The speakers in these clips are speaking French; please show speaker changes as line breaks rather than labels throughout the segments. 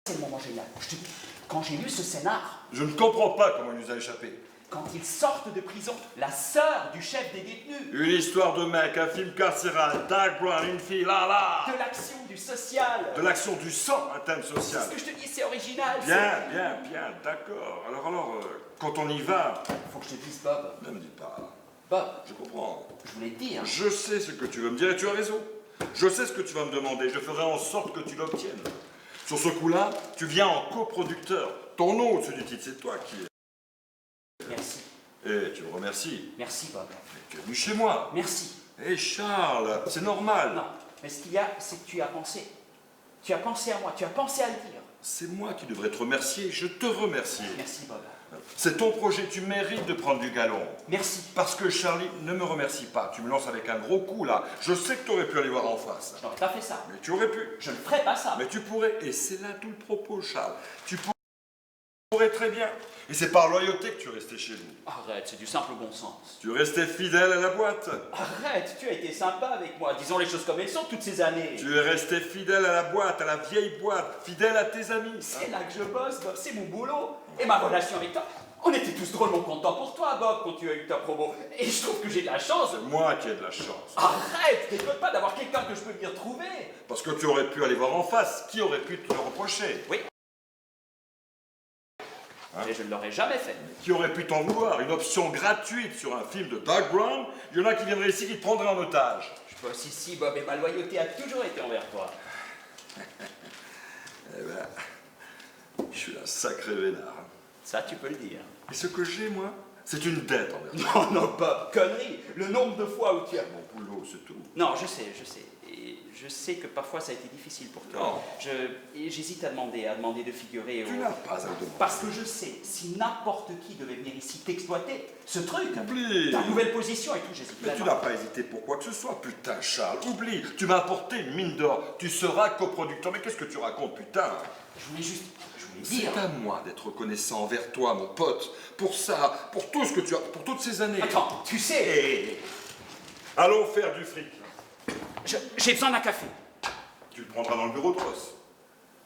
C'est le moment génial. Je te dis, quand j'ai lu ce scénar,
Je ne comprends pas comment il nous a échappé.
quand ils sortent de prison, la sœur du chef des détenus,
Une histoire de mec, un film carcéral, Doug Brown, une fille, là.
de l'action, du social.
De l'action du sang, un thème
C'est
social.
ce que je te dis, c'est original.
Bien, d'accord. Alors, quand on y va...
Faut que je te dise, Bob.
Ne me dis pas.
Bob,
Je comprends.
je voulais te dire.
Je sais ce que tu veux me dire et tu as raison. Je sais ce que tu vas me demander. Je ferai en sorte que tu l'obtiennes. Sur ce coup-là, tu viens en coproducteur. Ton nom au-dessus du titre, c'est toi qui es.
Merci.
Et tu me remercies.
Merci, Bob.
Mais tu es venu chez moi.
Merci.
Hé Charles, c'est normal.
Non, mais ce qu'il y a, c'est que tu as pensé. Tu as pensé à moi, tu as pensé à le dire.
C'est moi qui devrais te remercier. Je te remercie.
Merci, Bob.
C'est ton projet. Tu mérites de prendre du galon.
Merci.
Parce que Charlie, ne me remercie pas. Tu me lances avec un gros coup là. Je sais que tu aurais pu aller voir en face.
Je n'aurais pas fait ça.
Mais tu aurais pu.
Je ne ferais pas ça.
Mais tu pourrais. Et c'est là tout le propos, Charles. Tu pourrais très bien. Et c'est par loyauté que tu es resté chez nous.
Arrête, c'est du simple bon sens.
Tu restais fidèle à la boîte.
Arrête, tu as été sympa avec moi. Disons les choses comme elles sont toutes ces années.
Tu es resté fidèle à la boîte, à la vieille boîte, fidèle à tes amis.
C'est là que je bosse, Bob, c'est mon boulot. Et ma relation avec toi, on était tous drôlement contents pour toi, Bob, quand tu as eu ta promo. Et je trouve que j'ai de la chance.
C'est moi qui ai de la chance.
Arrête, déconne pas d'avoir quelqu'un que je peux venir trouver.
Parce que tu aurais pu aller voir en face. Qui aurait pu te le reprocher?
Oui.
Hein?
Et je ne l'aurais jamais fait.
Qui aurait pu t'en vouloir? Une option gratuite sur un film de Doug Brown? Il y en a qui viendraient ici qui te prendraient en otage.
Je bosse ici, Bob, et ma loyauté a toujours été envers toi.
Eh ben, je suis un sacré vénard.
Ça, tu peux le dire.
Et ce que j'ai, moi, c'est une dette envers toi.
Non, Bob, connerie. Le nombre de fois où tu as...
Mon boulot, c'est tout.
Non, je sais. Et je sais que parfois ça a été difficile pour toi.
Non.
J'hésite à demander de figurer
Tu n'as pas à le demander.
Parce que je sais, si n'importe qui devait venir ici t'exploiter, ce truc,
Oublie.
ta nouvelle position et tout, j'hésite.
Mais tu n'as pas hésité pour quoi que ce soit, putain, Charles. Oublie, tu m'as apporté une mine d'or. Tu seras coproducteur. Mais qu'est-ce que tu racontes, putain?
Je voulais dire...
C'est à moi d'être reconnaissant envers toi, mon pote. Pour ça, pour tout ce que tu as, pour toutes ces années.
Attends, tu sais...
Allons faire du fric.
J'ai besoin d'un café.
Tu le prendras dans le bureau de Ross.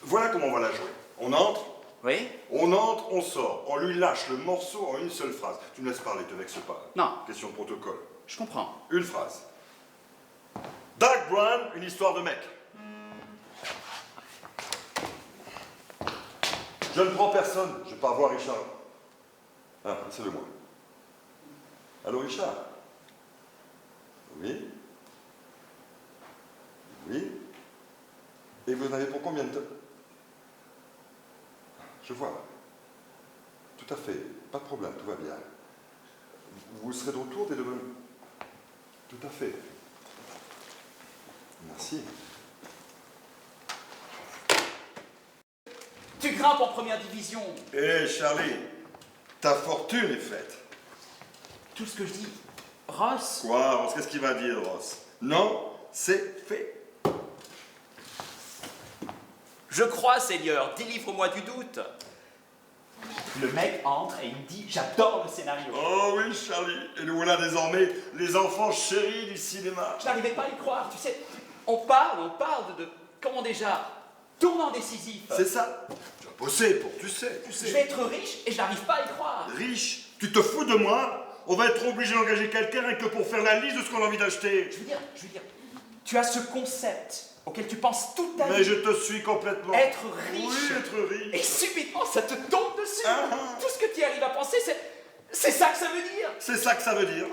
Voilà comment on va la jouer. On entre,
Oui?
on entre, on sort. On lui lâche le morceau en une seule phrase. Tu me laisses parler, te vexe pas.
Non.
Question de protocole.
Je comprends.
Une phrase. Doug Brown, une histoire de mec. Je ne prends personne. Je pars voir Richard. Ah, c'est le moi. Allô, Richard? Oui? Oui? Et vous en avez pour combien de temps? Je vois. Tout à fait. Pas de problème, tout va bien. Vous serez de retour dès demain? Tout à fait. Merci.
Tu grimpes en première division.
Hé, Charlie, ta fortune est faite.
Tout ce que je dis, Ross...
Quoi, Ross? Qu'est-ce qu'il va dire, Ross? Non, c'est fait.
Je crois, Seigneur, délivre-moi du doute. Le mec entre et il me dit, j'adore le scénario.
Oh oui, Charlie. Et nous voilà désormais les enfants chéris du cinéma.
Je n'arrivais pas à y croire, tu sais. On parle de comment déjà, tournant décisif.
C'est ça. Tu as bossé pour, tu sais.
Je vais être riche et je n'arrive pas à y croire.
Riche? Tu te fous de moi? On va être obligé d'engager quelqu'un rien que pour faire la liste de ce qu'on a envie d'acheter.
Je veux dire, tu as ce concept auquel tu penses toute ta vie.
Mais je te suis complètement.
Être riche.
Oui, être riche.
Et subitement, ça te tombe dessus.
Ah.
Tout ce que tu arrives à penser, c'est ça que ça veut dire.
C'est ça que ça veut dire.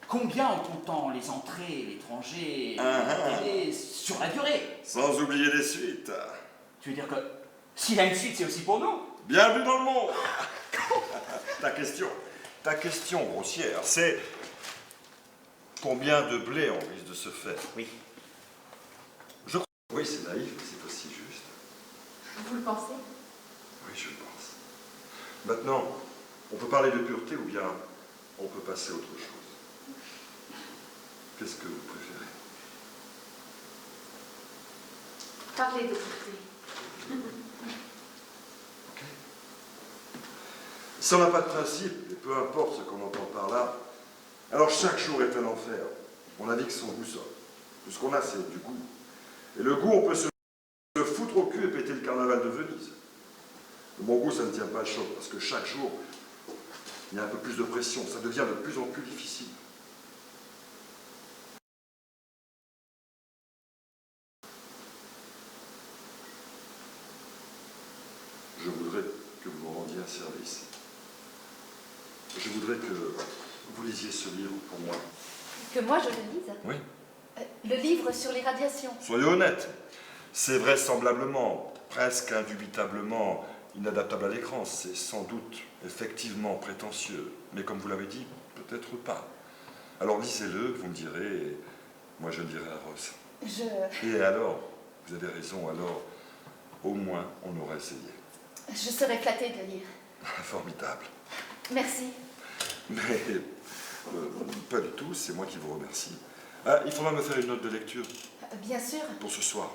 Combien en comptant les entrées, l'étranger,
Ah.
les sur la durée?
Sans oublier les suites.
Tu veux dire que s'il y a une suite, c'est aussi pour nous?
Bienvenue dans le monde. Ta question grossière, c'est combien de blé on risque de se faire?
Oui.
Je crois. Oui, c'est naïf, mais c'est aussi juste.
Vous le pensez?
Oui, je le pense. Maintenant, on peut parler de pureté ou bien on peut passer à autre chose. Qu'est-ce que vous préférez?
Parlez de pureté.
Ok. Si on n'a pas de principe, et peu importe ce qu'on entend par là, alors chaque jour est un enfer. On a dit que son goût sort. Tout ce qu'on a, c'est du goût. Et le goût, on peut se foutre foutre au cul et péter le carnaval de Venise. De mon goût, ça ne tient pas le choc, parce que chaque jour, il y a un peu plus de pression, ça devient de plus en plus difficile. Je voudrais que vous me rendiez un service. Je voudrais que vous lisiez ce livre pour moi.
Que moi je le lise?
Oui.
Le livre sur les radiations.
Soyez honnête. C'est vraisemblablement, presque indubitablement inadaptable à l'écran. C'est sans doute effectivement prétentieux. Mais comme vous l'avez dit, peut-être pas. Alors lisez-le, vous me direz, et moi je le dirai à Ross. Et alors, vous avez raison, alors au moins on aura essayé.
Je serais flattée de le lire.
Formidable.
Merci.
Mais pas du tout, c'est moi qui vous remercie. Ah, il faudra me faire une note de lecture
Bien sûr.
pour ce soir.